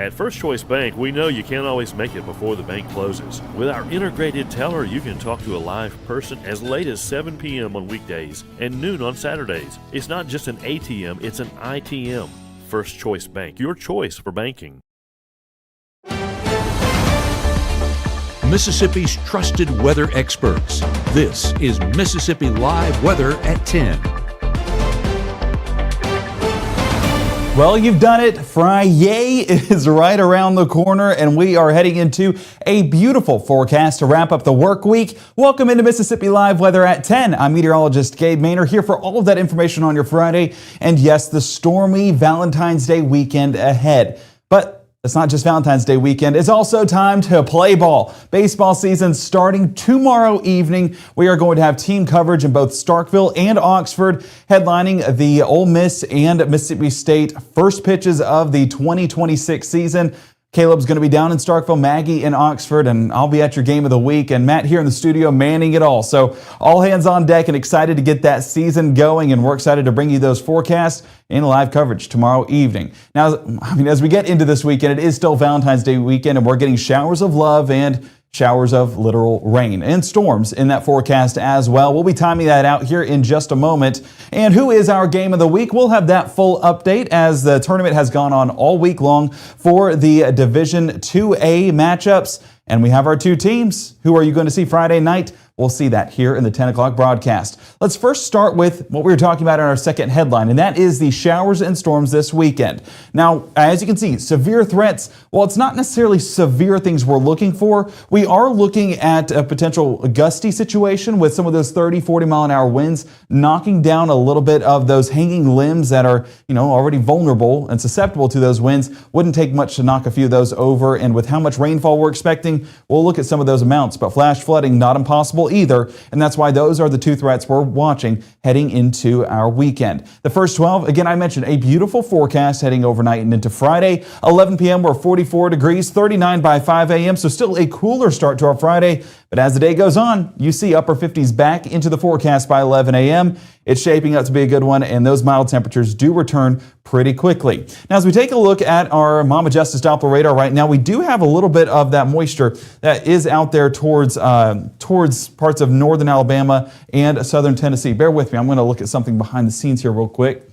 At First Choice Bank, we know you can't always make it before the bank closes. With our integrated teller, you can talk to a live person as late as 7 p.m. on weekdays and noon on Saturdays. It's not just an ATM, it's an ITM. First Choice Bank, your choice for banking. Mississippi's trusted weather experts. This is Mississippi Live Weather at 10. Well, you've done it. Friday is right around the corner, and we are heading into a beautiful forecast to wrap up the work week. Welcome into Mississippi Live Weather at 10. I'm meteorologist Gabe Maynor here for all of that information on your Friday. And yes, the stormy Valentine's Day weekend ahead. But it's not just Valentine's Day weekend. It's also time to play ball. Baseball season starting tomorrow evening. We are going to have team coverage in both Starkville and Oxford, headlining the Ole Miss and Mississippi State first pitches of the 2026 season. Caleb's going to be down in Starkville, Maggie in Oxford, and I'll be at your game of the week, and Matt here in the studio manning it all. So all hands on deck and excited to get that season going, and we're excited to bring you those forecasts and live coverage tomorrow evening. Now, as we get into this weekend, it is still Valentine's Day weekend, and we're getting showers of love and showers of literal rain and storms in that forecast as well. We'll be timing that out here in just a moment. And who is our game of the week? We'll have that full update as the tournament has gone on all week long for the Division 2A matchups. And we have our two teams. Who are you going to see Friday night? We'll see that here in the 10 o'clock broadcast. Let's first start with what we were talking about in our second headline, and that is the showers and storms this weekend. Now, as you can see, severe threats, well, it's not necessarily severe things we're looking for. We are looking at a potential gusty situation with some of those 30, 40 mile an hour winds knocking down a little bit of those hanging limbs that are, already vulnerable and susceptible to those winds. Wouldn't take much to knock a few of those over, and with how much rainfall we're expecting, we'll look at some of those amounts, but flash flooding, not impossible either, and that's why those are the two threats we're watching heading into our weekend. The first 12, again, I mentioned a beautiful forecast heading overnight and into Friday. 11 p.m. we're 44 degrees, 39 by 5 a.m., so still a cooler start to our Friday. But as the day goes on, you see upper 50s back into the forecast by 11 a.m. It's shaping up to be a good one, and those mild temperatures do return pretty quickly. Now, as we take a look at our Mama Justice Doppler radar right now, we do have a little bit of that moisture that is out there towards parts of northern Alabama and southern Tennessee. Bear with me. I'm going to look at something behind the scenes here real quick.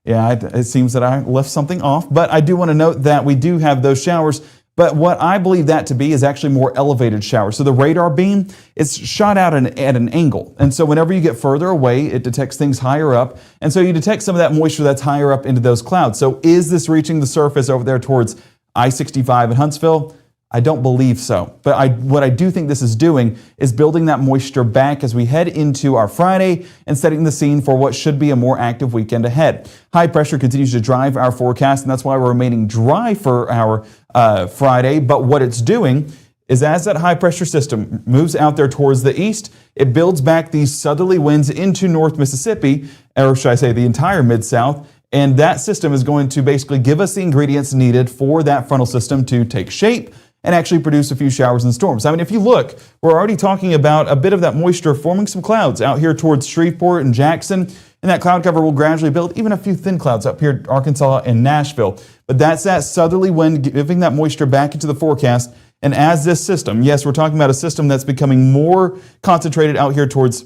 Yeah, it seems that I left something off, but I do want to note that we do have those showers. But what I believe that to be is actually more elevated showers. So the radar beam is shot out at an angle. And so whenever you get further away, it detects things higher up. And so you detect some of that moisture that's higher up into those clouds. So is this reaching the surface over there towards I-65 in Huntsville? I don't believe so. But what I do think this is doing is building that moisture back as we head into our Friday and setting the scene for what should be a more active weekend ahead. High pressure continues to drive our forecast, and that's why we're remaining dry for our Friday. But what it's doing is as that high pressure system moves out there towards the east, it builds back these southerly winds into North Mississippi, or should I say the entire Mid-South. And that system is going to basically give us the ingredients needed for that frontal system to take shape and actually produce a few showers and storms. I mean, if you look, we're already talking about a bit of that moisture forming some clouds out here towards Shreveport and Jackson, and that cloud cover will gradually build even a few thin clouds up here, Arkansas and Nashville. But that's that southerly wind giving that moisture back into the forecast. And as this system, yes, we're talking about a system that's becoming more concentrated out here towards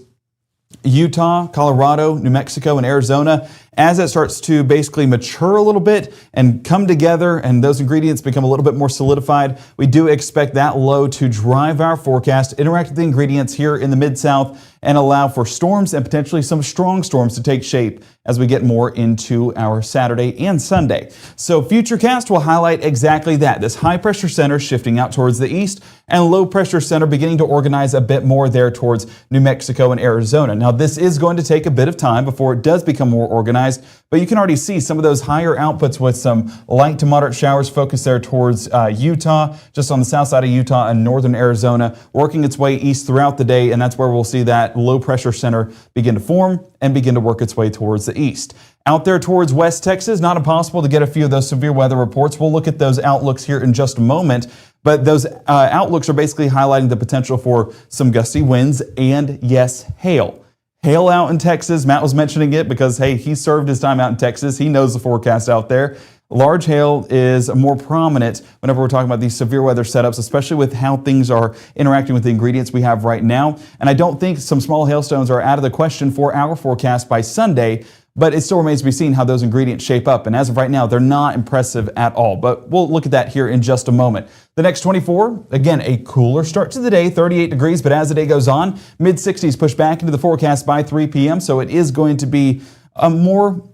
Utah, Colorado, New Mexico, and Arizona. As it starts to basically mature a little bit and come together and those ingredients become a little bit more solidified, we do expect that low to drive our forecast, interact with the ingredients here in the Mid-South, and allow for storms and potentially some strong storms to take shape as we get more into our Saturday and Sunday. So Futurecast will highlight exactly that, this high pressure center shifting out towards the east and low pressure center beginning to organize a bit more there towards New Mexico and Arizona. Now, this is going to take a bit of time before it does become more organized, but you can already see some of those higher outputs with some light to moderate showers focused there towards Utah, just on the south side of Utah and northern Arizona, working its way east throughout the day, and that's where we'll see that low pressure center begin to form and begin to work its way towards the east. Out there towards West Texas, not impossible to get a few of those severe weather reports. We'll look at those outlooks here in just a moment, but those outlooks are basically highlighting the potential for some gusty winds and, yes, hail. Hail out in Texas. Matt was mentioning it because, hey, he served his time out in Texas. He knows the forecast out there. large hail is more prominent whenever we're talking about these severe weather setups, especially with how things are interacting with the ingredients we have right now. And I don't think some small hailstones are out of the question for our forecast by Sunday, but it still remains to be seen how those ingredients shape up. And as of right now, they're not impressive at all. But we'll look at that here in just a moment. The next 24, again, a cooler start to the day, 38 degrees. But as the day goes on, mid-60s push back into the forecast by 3 p.m. So it is going to be a more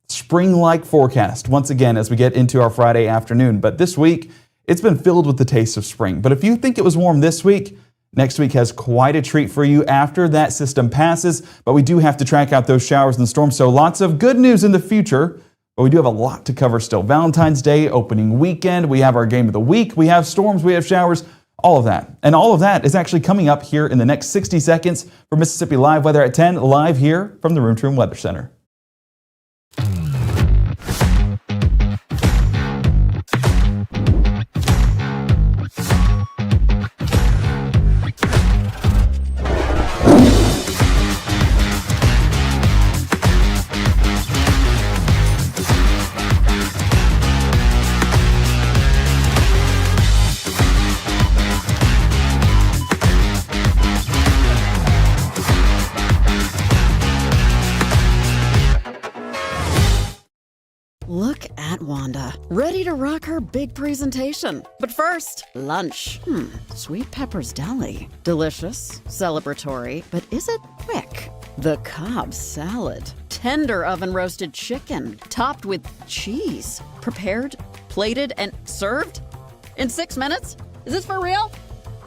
spring-like forecast once again as we get into our Friday afternoon. But this week, it's been filled with the taste of spring. But if you think it was warm this week, next week has quite a treat for you after that system passes, but we do have to track out those showers and storms. So lots of good news in the future, but we do have a lot to cover still. Valentine's Day, opening weekend, we have our game of the week, we have storms, we have showers, all of that. And all of that is actually coming up here in the next 60 seconds for Mississippi Live Weather at 10, live here from the Room to Room Weather Center. Look at Wanda, ready to rock her big presentation. But first, lunch. Sweet Pepper's Deli. Delicious, celebratory, but is it quick? The Cobb salad. Tender oven-roasted chicken, topped with cheese. Prepared, plated, and served? In 6 minutes? Is this for real?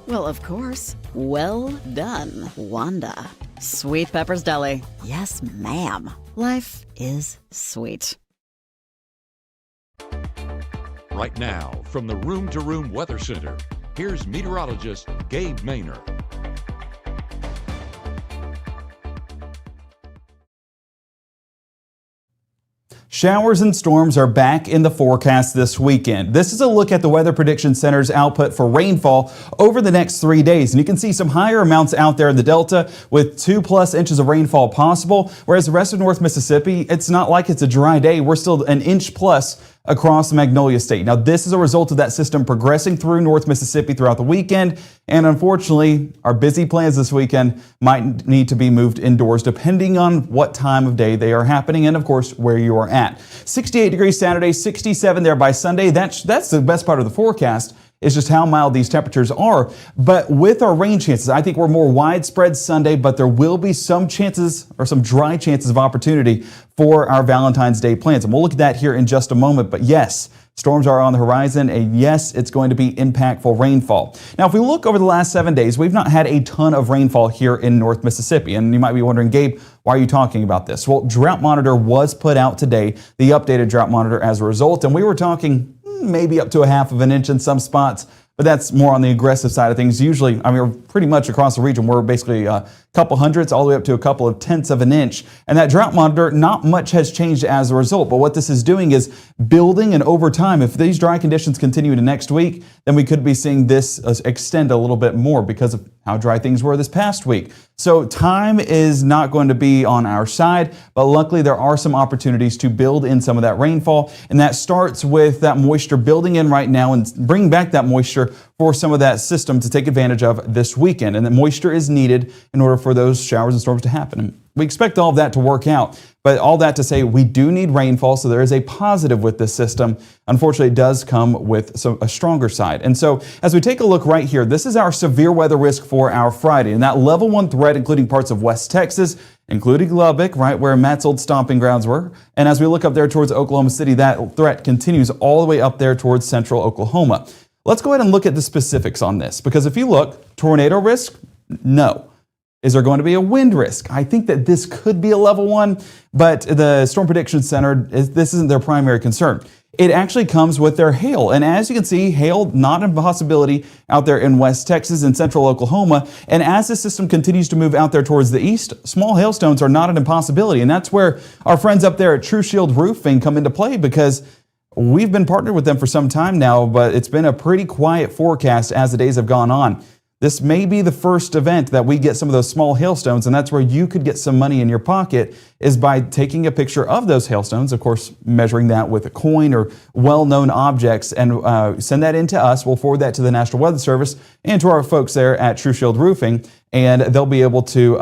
Well, of course. Well done, Wanda. Sweet Pepper's Deli. Yes, ma'am. Life is sweet. Right now, from the Room to Room Weather Center, here's meteorologist Gabe Maynor. Showers and storms are back in the forecast this weekend. This is a look at the Weather Prediction Center's output for rainfall over the next 3 days. And you can see some higher amounts out there in the Delta with 2+ inches of rainfall possible. Whereas the rest of North Mississippi, it's not like it's a dry day. We're still an inch plus across Magnolia State. Now, this is a result of that system progressing through North Mississippi throughout the weekend. And unfortunately, our busy plans this weekend might need to be moved indoors depending on what time of day they are happening and, of course, where you are at. 68 degrees Saturday, 67 there by Sunday. That's the best part of the forecast. It's just how mild these temperatures are. But with our rain chances, I think we're more widespread Sunday, but there will be some chances or some dry chances of opportunity for our Valentine's Day plans. And we'll look at that here in just a moment. But yes, storms are on the horizon, and yes, it's going to be impactful rainfall. Now, if we look over the last 7 days, we've not had a ton of rainfall here in North Mississippi. And you might be wondering, Gabe, why are you talking about this? Well, Drought Monitor was put out today, the updated Drought Monitor as a result, and we were talking maybe up to 1/2 inch in some spots, but that's more on the aggressive side of things. Usually, I mean, we're pretty much across the region, we're basically a couple hundredths all the way up to a couple of tenths of an inch. And that drought monitor, not much has changed as a result. But what this is doing is building, and over time, if these dry conditions continue into next week, then we could be seeing this extend a little bit more because of how dry things were this past week. So time is not going to be on our side, but luckily there are some opportunities to build in some of that rainfall. And that starts with that moisture building in right now and bring back that moisture for some of that system to take advantage of this weekend. And the moisture is needed in order for those showers and storms to happen. We expect all of that to work out, but all that to say we do need rainfall, so there is a positive with this system. Unfortunately, it does come with a stronger side. And so as we take a look right here, this is our severe weather risk for our Friday, and that level 1 threat, including parts of West Texas, including Lubbock, right where Matt's old stomping grounds were. And as we look up there towards Oklahoma City, that threat continues all the way up there towards central Oklahoma. Let's go ahead and look at the specifics on this, because if you look, tornado risk, no. Is there going to be a wind risk? I think that this could be a level 1, but the Storm Prediction Center, this isn't their primary concern. It actually comes with their hail. And as you can see, hail, not a possibility out there in West Texas and central Oklahoma. And as the system continues to move out there towards the east, small hailstones are not an impossibility. And that's where our friends up there at True Shield Roofing come into play, because we've been partnered with them for some time now, but it's been a pretty quiet forecast as the days have gone on. this may be the first event that we get some of those small hailstones, and that's where you could get some money in your pocket, is by taking a picture of those hailstones, of course, measuring that with a coin or well-known objects, and send that in to us. We'll forward that to the National Weather Service and to our folks there at True Shield Roofing, and they'll be able to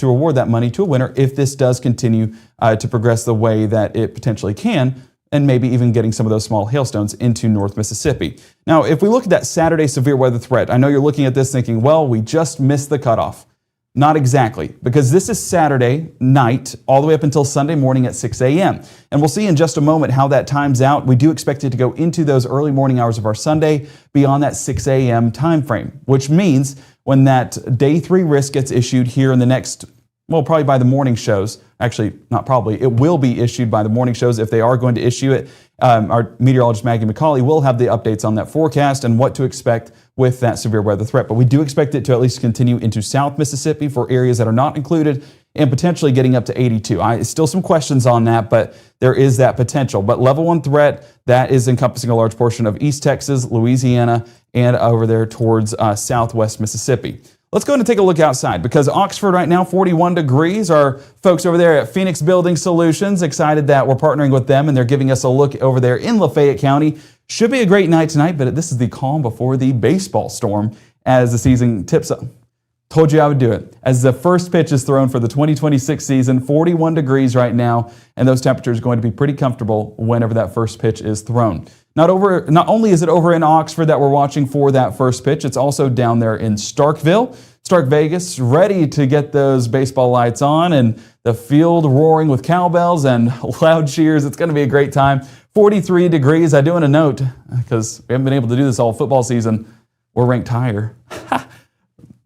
award that money to a winner if this does continue to progress the way that it potentially can, and maybe even getting some of those small hailstones into North Mississippi. Now, if we look at that Saturday severe weather threat, I know you're looking at this thinking, well, we just missed the cutoff. Not exactly, because this is Saturday night all the way up until Sunday morning at 6 a.m. And we'll see in just a moment how that times out. We do expect it to go into those early morning hours of our Sunday beyond that 6 a.m. time frame, which means when that day 3 risk gets issued here in the next, well, probably by the morning shows. Actually, not probably. It will be issued by the morning shows if they are going to issue it. Our meteorologist Maggie McCauley will have the updates on that forecast and what to expect with that severe weather threat. But we do expect it to at least continue into South Mississippi for areas that are not included, and potentially getting up to 82. Still some questions on that, but there is that potential. But level 1 threat, that is encompassing a large portion of East Texas, Louisiana, and over there towards Southwest Mississippi. Let's go and take a look outside, because Oxford right now, 41 degrees. Our folks over there at Phoenix Building Solutions, excited that we're partnering with them, and they're giving us a look over there in Lafayette County. Should be a great night tonight, but this is the calm before the baseball storm as the season tips up. Told you I would do it. As the first pitch is thrown for the 2026 season, 41 degrees right now, and those temperatures are going to be pretty comfortable whenever that first pitch is thrown. Not only is it over in Oxford that we're watching for that first pitch, it's also down there in Starkville, Stark Vegas, ready to get those baseball lights on and the field roaring with cowbells and loud cheers. It's going to be a great time. 43 degrees. I do want to note, because we haven't been able to do this all football season, we're ranked higher.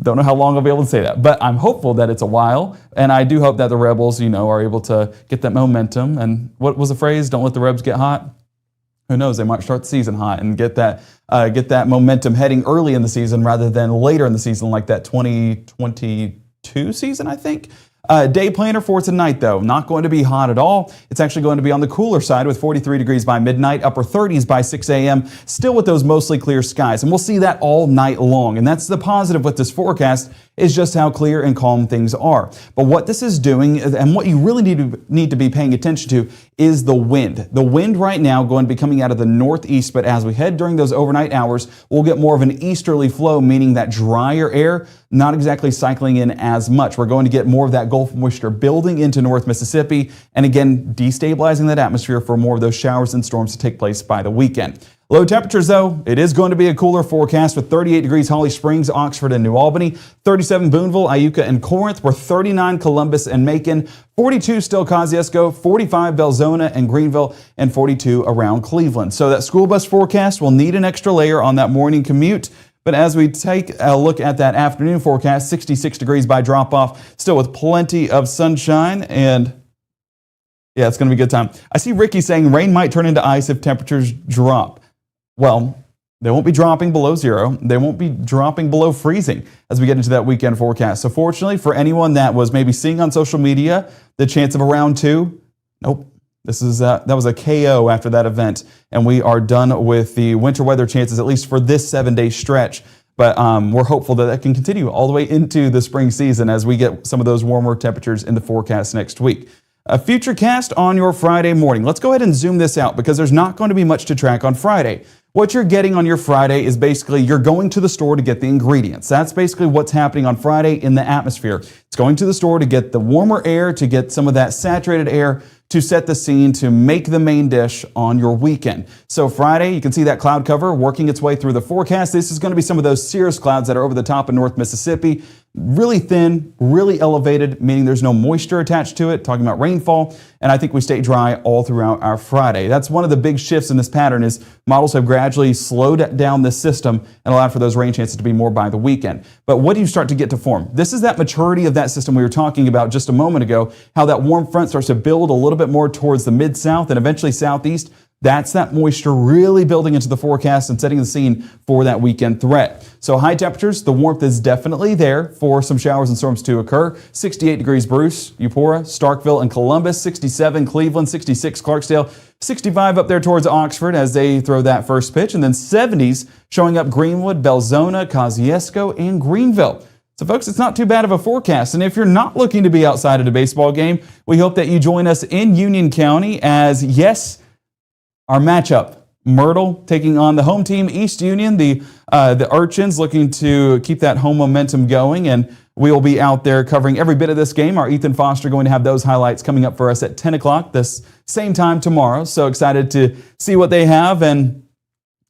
Don't know how long I'll be able to say that, but I'm hopeful that it's a while, and I do hope that the Rebels, are able to get that momentum. And what was the phrase? Don't let the Rebs get hot. Who knows? They might start the season hot and get that momentum heading early in the season rather than later in the season, like that 2022 season, I think. Day planner for tonight, though, not going to be hot at all. It's actually going to be on the cooler side with 43 degrees by midnight, upper 30s by 6 a.m., still with those mostly clear skies. And we'll see that all night long. And that's the positive with this forecast, is just how clear and calm things are. But what this is doing, and what you really need to be paying attention to, is the wind. The wind right now going to be coming out of the northeast, but as we head during those overnight hours, we'll get more of an easterly flow, meaning that drier air not exactly cycling in as much. We're going to get more of that Gulf moisture building into North Mississippi, and again, destabilizing that atmosphere for more of those showers and storms to take place by the weekend. Low temperatures, though, it is going to be a cooler forecast with 38 degrees Holly Springs, Oxford, and New Albany, 37 Boonville, Iuka, and Corinth. We're 39 Columbus and Macon, 42 still Kosciuszko, 45 Belzona and Greenville, and 42 around Cleveland. So that school bus forecast will need an extra layer on that morning commute. But as we take a look at that afternoon forecast, 66 degrees by drop-off, still with plenty of sunshine, and yeah, it's going to be a good time. I see Ricky saying rain might turn into ice if temperatures drop. Well, they won't be dropping below zero. They won't be dropping below freezing as we get into that weekend forecast. So fortunately for anyone that was maybe seeing on social media the chance of a round 2, nope. That was a KO after that event, and we are done with the winter weather chances, at least for this 7-day stretch. But we're hopeful that can continue all the way into the spring season as we get some of those warmer temperatures in the forecast next week. A future cast on your Friday morning. Let's go ahead and zoom this out, because there's not going to be much to track on Friday. What you're getting on your Friday is basically you're going to the store to get the ingredients. That's basically what's happening on Friday in the atmosphere. It's going to the store to get the warmer air, to get some of that saturated air to set the scene, to make the main dish on your weekend. So Friday, you can see that cloud cover working its way through the forecast. This is going to be some of those cirrus clouds that are over the top of North Mississippi. Really thin, really elevated, meaning there's no moisture attached to it, talking about rainfall. And I think we stay dry all throughout our Friday. That's one of the big shifts in this pattern, is models have gradually slowed down this system and allowed for those rain chances to be more by the weekend. But what do you start to get to form? This is that maturity of that system we were talking about just a moment ago, how that warm front starts to build a little bit more towards the mid-south and eventually southeast, That's that moisture really building into the forecast and setting the scene for that weekend threat. So high temperatures, the warmth is definitely there for some showers and storms to occur. 68 degrees Bruce, Eupora, Starkville, and Columbus. 67 Cleveland, 66 Clarksdale, 65 up there towards Oxford as they throw that first pitch. And then 70s showing up Greenwood, Belzona, Kosciuszko, and Greenville. So folks, it's not too bad of a forecast. And if you're not looking to be outside at a baseball game, we hope that you join us in Union County as, yes, our matchup, Myrtle taking on the home team, East Union, the Urchins looking to keep that home momentum going, and we will be out there covering every bit of this game. Our Ethan Foster going to have those highlights coming up for us at 10 o'clock this same time tomorrow. So excited to see what they have, and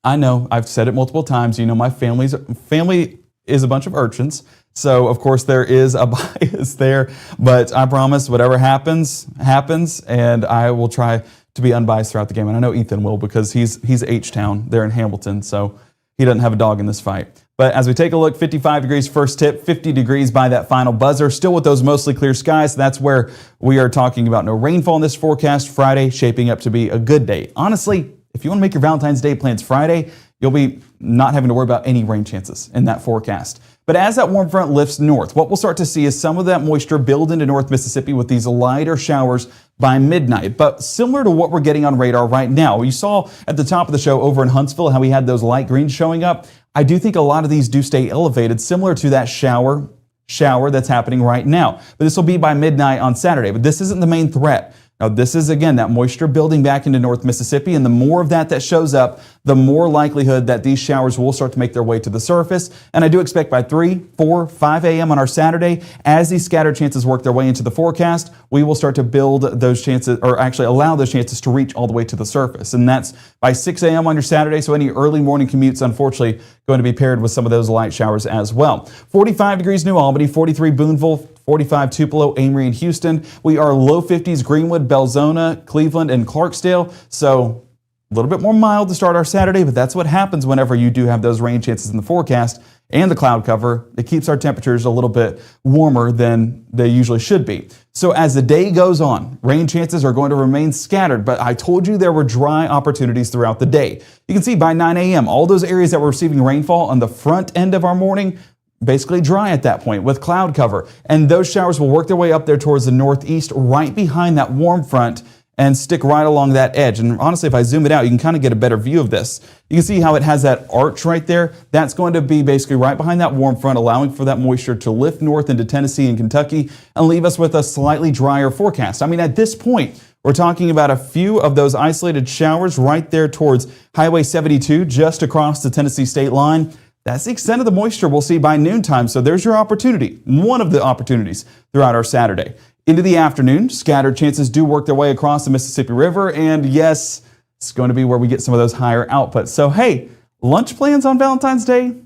I know I've said it multiple times, you know, my family is a bunch of urchins. So, of course, there is a bias there, but I promise whatever happens, happens, and I will try to be unbiased throughout the game. And I know Ethan will because he's H-Town there in Hamilton, so he doesn't have a dog in this fight. But as we take a look, 55 degrees first tip, 50 degrees by that final buzzer, still with those mostly clear skies. That's where we are talking about no rainfall in this forecast. Friday shaping up to be a good day. Honestly, if you want to make your Valentine's Day plans Friday, you'll be not having to worry about any rain chances in that forecast. But as that warm front lifts north, what we'll start to see is some of that moisture build into North Mississippi with these lighter showers by midnight. But similar to what we're getting on radar right now, you saw at the top of the show over in Huntsville how we had those light greens showing up. I do think a lot of these do stay elevated, similar to that shower that's happening right now. But this will be by midnight on Saturday. But this isn't the main threat. Now, this is, again, that moisture building back into North Mississippi, and the more of that shows up, the more likelihood that these showers will start to make their way to the surface. And I do expect by 3, 4, 5 a.m. on our Saturday, as these scattered chances work their way into the forecast, we will start to build those chances, or actually allow those chances to reach all the way to the surface. And that's by 6 a.m. on your Saturday, so any early morning commutes, unfortunately, going to be paired with some of those light showers as well. 45 degrees New Albany, 43 Booneville, 45 Tupelo, Amory, and Houston. We are low 50s Greenwood, Belzona, Cleveland, and Clarksdale. So a little bit more mild to start our Saturday, but that's what happens whenever you do have those rain chances in the forecast and the cloud cover. It keeps our temperatures a little bit warmer than they usually should be. So as the day goes on, rain chances are going to remain scattered, but I told you there were dry opportunities throughout the day. You can see by 9 a.m., all those areas that were receiving rainfall on the front end of our morning, basically dry at that point with cloud cover. And those showers will work their way up there towards the northeast, right behind that warm front, and stick right along that edge. And honestly, if I zoom it out, you can kind of get a better view of this. You can see how it has that arch right there. That's going to be basically right behind that warm front, allowing for that moisture to lift north into Tennessee and Kentucky and leave us with a slightly drier forecast. I mean, at this point, we're talking about a few of those isolated showers right there towards Highway 72, just across the Tennessee state line. That's the extent of the moisture we'll see by noontime. So there's your opportunity, one of the opportunities throughout our Saturday. Into the afternoon, scattered chances do work their way across the Mississippi River. And yes, it's going to be where we get some of those higher outputs. So hey, lunch plans on Valentine's Day,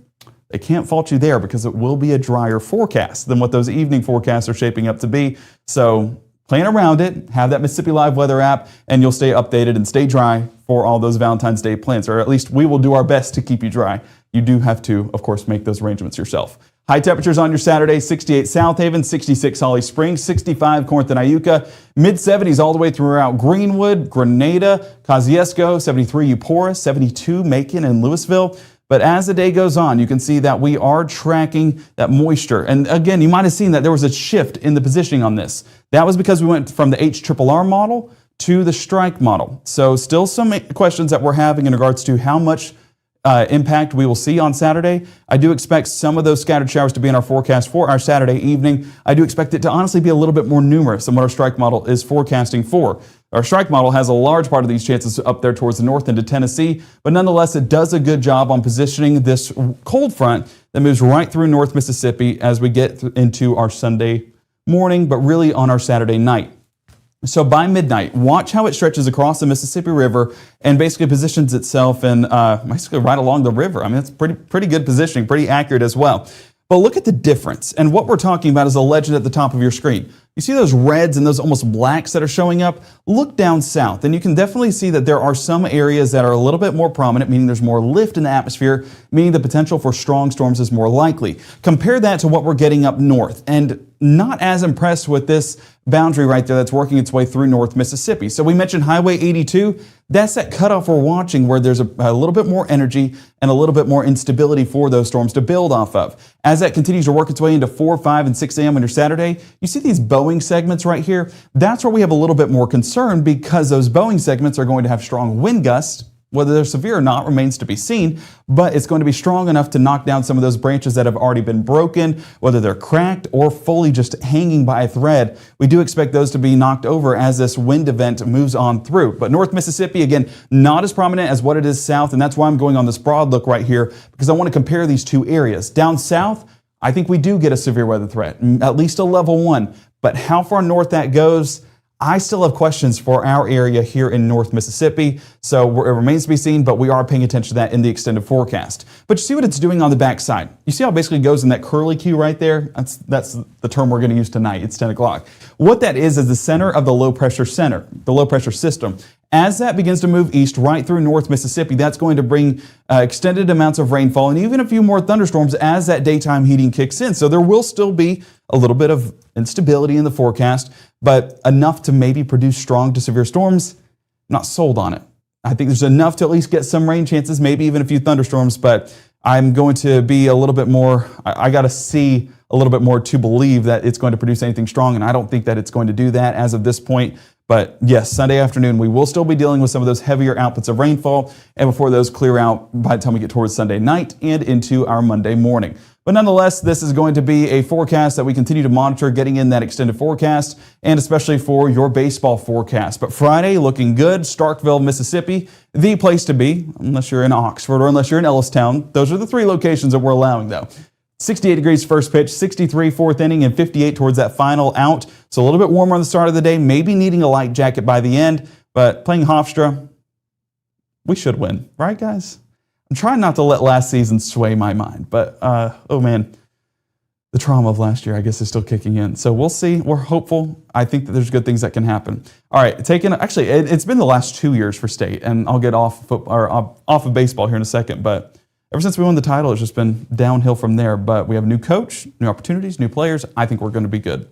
they can't fault you there because it will be a drier forecast than what those evening forecasts are shaping up to be. So plan around it, have that Mississippi Live weather app, and you'll stay updated and stay dry for all those Valentine's Day plans, or at least we will do our best to keep you dry. You do have to, of course, make those arrangements yourself. High temperatures on your Saturday, 68 South Haven, 66 Holly Springs, 65 Corinth and Iuka, mid-70s all the way throughout Greenwood, Grenada, Kosciuszko, 73 Eupora, 72 Macon and Louisville. But as the day goes on, you can see that we are tracking that moisture. And again, you might have seen that there was a shift in the positioning on this. That was because we went from the HRRR model to the strike model. So still some questions that we're having in regards to how much impact we will see on Saturday. I do expect some of those scattered showers to be in our forecast for our Saturday evening. I do expect it to honestly be a little bit more numerous than what our strike model is forecasting for. Our strike model has a large part of these chances up there towards the north into Tennessee, but nonetheless, it does a good job on positioning this cold front that moves right through North Mississippi as we get into our Sunday morning, but really on our Saturday night. So by midnight, watch how it stretches across the Mississippi River and basically positions itself in basically right along the river. I mean, it's pretty good positioning, pretty accurate as well. But look at the difference. And what we're talking about is a legend at the top of your screen. You see those reds and those almost blacks that are showing up? Look down south, and you can definitely see that there are some areas that are a little bit more prominent, meaning there's more lift in the atmosphere, meaning the potential for strong storms is more likely. Compare that to what we're getting up north, and not as impressed with this boundary right there that's working its way through North Mississippi. So we mentioned Highway 82. That's that cutoff we're watching where there's a little bit more energy and a little bit more instability for those storms to build off of. As that continues to work its way into 4, 5, and 6 a.m. on your Saturday, you see these bowing segments right here? That's where we have a little bit more concern because those bowing segments are going to have strong wind gusts. Whether they're severe or not remains to be seen, but it's going to be strong enough to knock down some of those branches that have already been broken, whether they're cracked or fully just hanging by a thread. We do expect those to be knocked over as this wind event moves on through. But North Mississippi, again, not as prominent as what it is south, and that's why I'm going on this broad look right here, because I want to compare these two areas. Down south, I think we do get a severe weather threat, at least a level 1, but how far north that goes, I still have questions for our area here in North Mississippi, so it remains to be seen, but we are paying attention to that in the extended forecast. But you see what it's doing on the backside. You see how it basically goes in that curly Q right there? That's the term we're going to use tonight. It's 10 o'clock. What that is the center of the low pressure center, the low pressure system. As that begins to move east right through North Mississippi, that's going to bring extended amounts of rainfall and even a few more thunderstorms as that daytime heating kicks in. So there will still be a little bit of instability in the forecast, but enough to maybe produce strong to severe storms. Not sold on it. I think there's enough to at least get some rain chances, maybe even a few thunderstorms, but I'm going to be a little bit more, I got to see a little bit more to believe that it's going to produce anything strong, and I don't think that it's going to do that as of this point. But yes, Sunday afternoon, we will still be dealing with some of those heavier outputs of rainfall, and before those clear out by the time we get towards Sunday night and into our Monday morning. But nonetheless, this is going to be a forecast that we continue to monitor, getting in that extended forecast, and especially for your baseball forecast. But Friday, looking good. Starkville, Mississippi, the place to be, unless you're in Oxford or unless you're in Ellistown. Those are the 3 locations that we're allowing, though. 68 degrees first pitch, 63 fourth inning, and 58 towards that final out. So a little bit warmer on the start of the day, maybe needing a light jacket by the end, but playing Hofstra, we should win, right, guys? I'm trying not to let last season sway my mind, but oh man, the trauma of last year, I guess, is still kicking in. So we'll see. We're hopeful. I think that there's good things that can happen. All right, actually, it's been the last 2 years for state, and I'll get off of baseball here in a second, but ever since we won the title, it's just been downhill from there. But we have a new coach, new opportunities, new players. I think we're going to be good.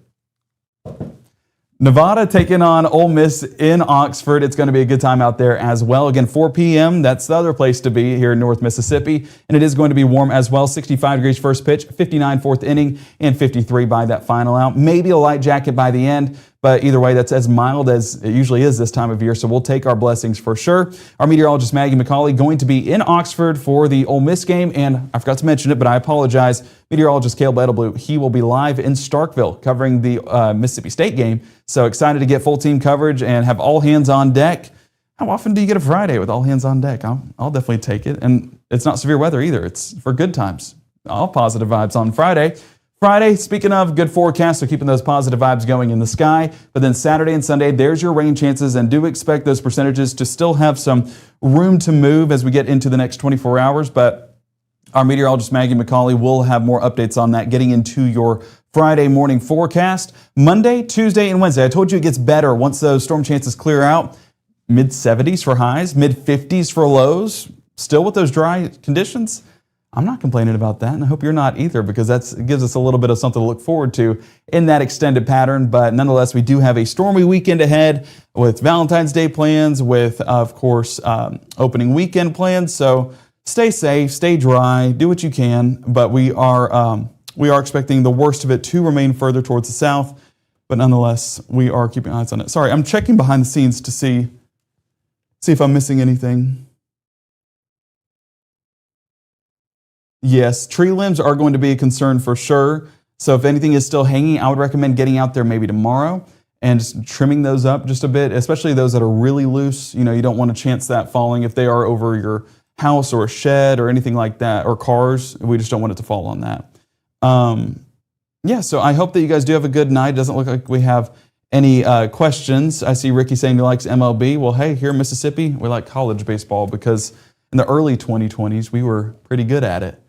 Nevada taking on Ole Miss in Oxford. It's going to be a good time out there as well. Again, 4 p.m. That's the other place to be here in North Mississippi. And it is going to be warm as well. 65 degrees first pitch, 59 fourth inning, and 53 by that final out. Maybe a light jacket by the end. But either way, that's as mild as it usually is this time of year, so we'll take our blessings for sure. Our meteorologist, Maggie McCauley, going to be in Oxford for the Ole Miss game, and I forgot to mention it, but I apologize. Meteorologist Caleb Edelblue, he will be live in Starkville covering the Mississippi State game, so excited to get full team coverage and have all hands on deck. How often do you get a Friday with all hands on deck? I'll definitely take it, and it's not severe weather either. It's for good times. All positive vibes on Friday. Friday, speaking of good forecast, so keeping those positive vibes going in the sky. But then Saturday and Sunday, there's your rain chances, and do expect those percentages to still have some room to move as we get into the next 24 hours. But our meteorologist, Maggie McCauley, will have more updates on that getting into your Friday morning forecast. Monday, Tuesday, and Wednesday, I told you it gets better once those storm chances clear out. Mid-70s for highs, mid-50s for lows, still with those dry conditions. I'm not complaining about that, and I hope you're not either, because that gives us a little bit of something to look forward to in that extended pattern. But nonetheless, we do have a stormy weekend ahead with Valentine's Day plans, with, of course, opening weekend plans. So stay safe, stay dry, do what you can. But we are expecting the worst of it to remain further towards the south. But nonetheless, we are keeping eyes on it. Sorry, I'm checking behind the scenes to see if I'm missing anything. Yes, tree limbs are going to be a concern for sure. So if anything is still hanging, I would recommend getting out there maybe tomorrow and just trimming those up just a bit, especially those that are really loose. You know, you don't want to chance that falling if they are over your house or a shed or anything like that, or cars. We just don't want it to fall on that. Yeah, so I hope that you guys do have a good night. It doesn't look like we have any questions. I see Ricky saying he likes MLB. Well, hey, here in Mississippi, we like college baseball because in the early 2020s, we were pretty good at it.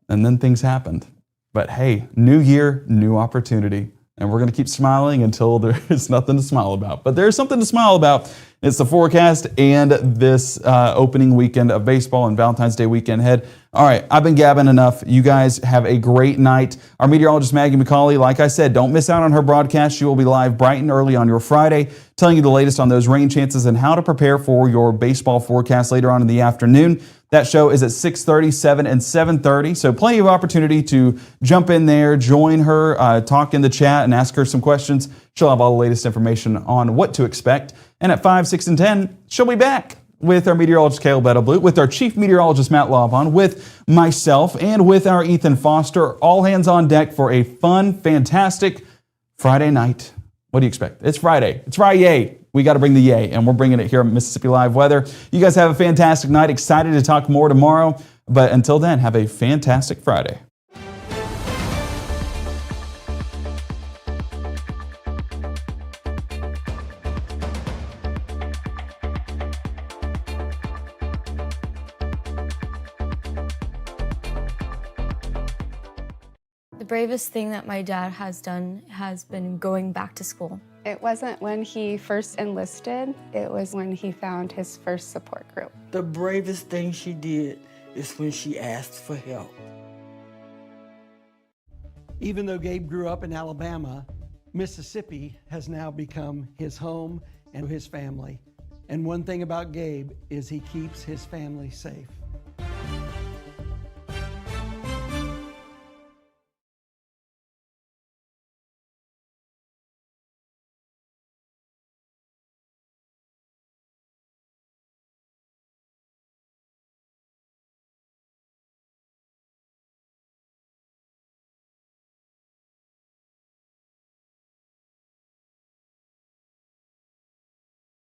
And then things happened. But hey, new year, new opportunity. and we're going to keep smiling until there's nothing to smile about. But there's something to smile about. It's the forecast and this opening weekend of baseball and Valentine's Day weekend ahead. All right, I've been gabbing enough. You guys have a great night. Our meteorologist, Maggie McCauley, like I said, don't miss out on her broadcast. She will be live bright and early on your Friday, telling you the latest on those rain chances and how to prepare for your baseball forecast later on in the afternoon. That show is at 6:30, 7, and 7:30, so plenty of opportunity to jump in there, join her, talk in the chat, and ask her some questions. She'll have all the latest information on what to expect. And at 5, 6, and 10, she'll be back with our meteorologist, Caleb Edelblut, with our chief meteorologist, Matt Lavon, with myself, and with our Ethan Foster. All hands on deck for a fun, fantastic Friday night. What do you expect? It's Friday. It's Friday. We got to bring the yay, and we're bringing it here at Mississippi Live Weather. You guys have a fantastic night. Excited to talk more tomorrow. But until then, have a fantastic Friday. The bravest thing that my dad has done has been going back to school. It wasn't when he first enlisted, it was when he found his first support group. The bravest thing she did is when she asked for help. Even though Gabe grew up in Alabama, Mississippi has now become his home and his family. And one thing about Gabe is he keeps his family safe.